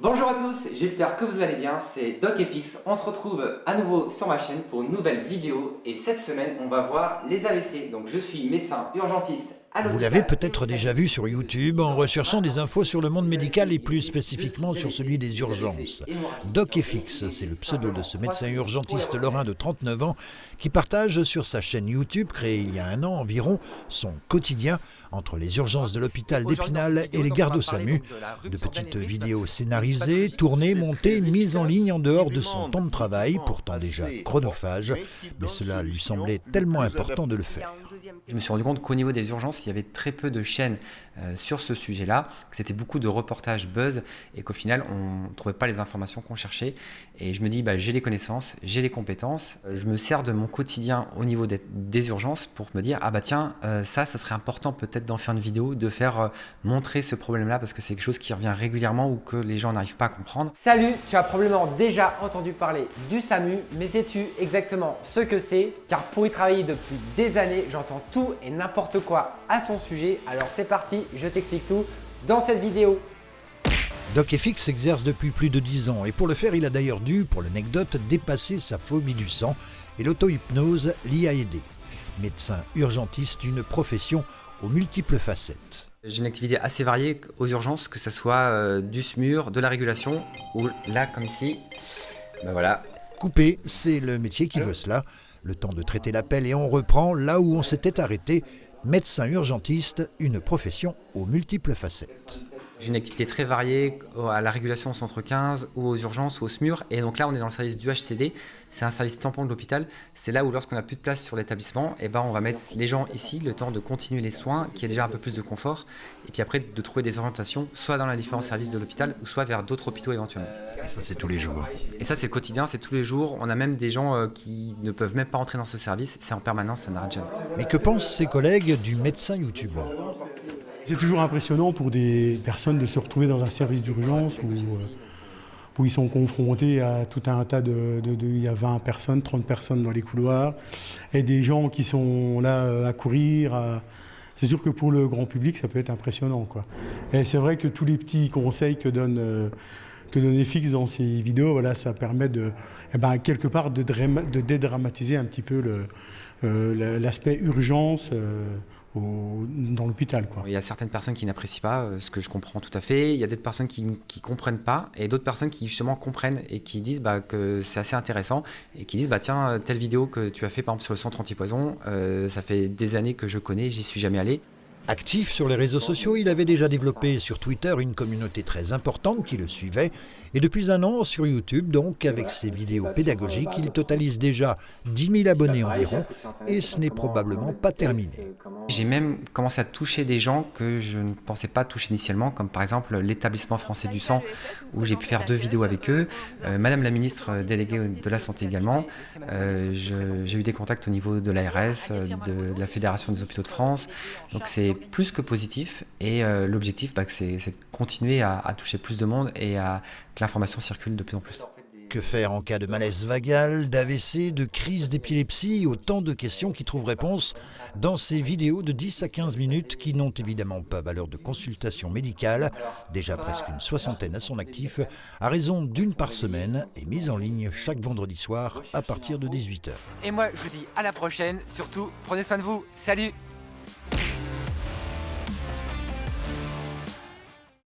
Bonjour à tous, j'espère que vous allez bien, c'est DocFX. On se retrouve à nouveau sur ma chaîne pour une nouvelle vidéo et cette semaine on va voir les AVC. Donc je suis médecin urgentiste. Vous l'avez peut-être déjà vu sur YouTube en recherchant des infos sur le monde médical et plus spécifiquement sur celui des urgences. DocFX, c'est le pseudo de ce médecin urgentiste lorrain de 39 ans qui partage sur sa chaîne YouTube, créée il y a un an environ, son quotidien entre les urgences de l'hôpital d'Épinal et les gardes au SAMU. De petites vidéos scénarisées, tournées, montées, mises en ligne en dehors de son temps de travail, pourtant déjà chronophage, mais cela lui semblait tellement important de le faire. Je me suis rendu compte qu'au niveau des urgences, il y avait très peu de chaînes sur ce sujet-là, que c'était beaucoup de reportages buzz et qu'au final, on ne trouvait pas les informations qu'on cherchait. Et je me dis, j'ai les connaissances, j'ai les compétences, je me sers de mon quotidien au niveau des urgences pour me dire, ça serait important peut-être d'en faire une vidéo, de faire montrer ce problème-là parce que c'est quelque chose qui revient régulièrement ou que les gens n'arrivent pas à comprendre. Salut, tu as probablement déjà entendu parler du SAMU, mais sais-tu exactement ce que c'est? Car pour y travailler depuis des années, j'entends tout et n'importe quoi à son sujet. Alors c'est parti, je t'explique tout dans cette vidéo. DocFX exerce depuis plus de 10 ans et pour le faire, il a d'ailleurs dû, pour l'anecdote, dépasser sa phobie du sang et l'auto-hypnose l'y a aidé. Médecin urgentiste, une profession aux multiples facettes. J'ai une activité assez variée aux urgences, que ce soit du SMUR, de la régulation ou là comme ici, voilà. Couper, c'est le métier qui veut cela. Le temps de traiter l'appel et on reprend là où on s'était arrêté. Médecin urgentiste, une profession aux multiples facettes. J'ai une activité très variée à la régulation au centre 15 ou aux urgences ou au SMUR. Et donc là, on est dans le service du HCD. C'est un service tampon de l'hôpital. C'est là où lorsqu'on n'a plus de place sur l'établissement, on va mettre les gens ici, le temps de continuer les soins, qui a déjà un peu plus de confort. Et puis après, de trouver des orientations, soit dans les différents services de l'hôpital, ou soit vers d'autres hôpitaux éventuellement. Ça, c'est tous les jours. Et ça, c'est le quotidien, c'est tous les jours. On a même des gens qui ne peuvent même pas entrer dans ce service. C'est en permanence, ça n'arrête jamais. Mais que pensent ses collègues du médecin youtubeur ? C'est toujours impressionnant pour des personnes de se retrouver dans un service d'urgence où ils sont confrontés à tout un tas il y a 20 personnes, 30 personnes dans les couloirs et des gens qui sont là à courir. C'est sûr que pour le grand public, ça peut être impressionnant, quoi. Et c'est vrai que tous les petits conseils que donne FX dans ses vidéos, ça permet quelque part de dédramatiser un petit peu l'aspect urgence dans l'hôpital, quoi. Il y a certaines personnes qui n'apprécient pas, ce que je comprends tout à fait. Il y a d'autres personnes qui ne comprennent pas et d'autres personnes qui justement comprennent et qui disent que c'est assez intéressant et qui disent tiens, telle vidéo que tu as fait par exemple sur le centre antipoison, ça fait des années que je connais, j'y suis jamais allé. Actif sur les réseaux sociaux, il avait déjà développé sur Twitter une communauté très importante qui le suivait. Et depuis un an, sur YouTube, donc, avec ses vidéos pédagogiques, il totalise déjà 10 000 abonnés environ. Et ce n'est probablement pas terminé. J'ai même commencé à toucher des gens que je ne pensais pas toucher initialement, comme par exemple l'établissement français du sang, où j'ai pu faire 2 vidéos avec eux. Madame la ministre déléguée de la Santé également. J'ai eu des contacts au niveau de l'ARS, de la Fédération des hôpitaux de France. Donc c'est plus que positif et l'objectif c'est de continuer à toucher plus de monde et que l'information circule de plus en plus. Que faire en cas de malaise vagal, d'AVC, de crise d'épilepsie? Autant de questions qui trouvent réponse dans ces vidéos de 10 à 15 minutes qui n'ont évidemment pas valeur de consultation médicale, déjà presque une 60aine à son actif, à raison d'une par semaine et mise en ligne chaque vendredi soir à partir de 18h. Et moi, je vous dis à la prochaine. Surtout, prenez soin de vous. Salut!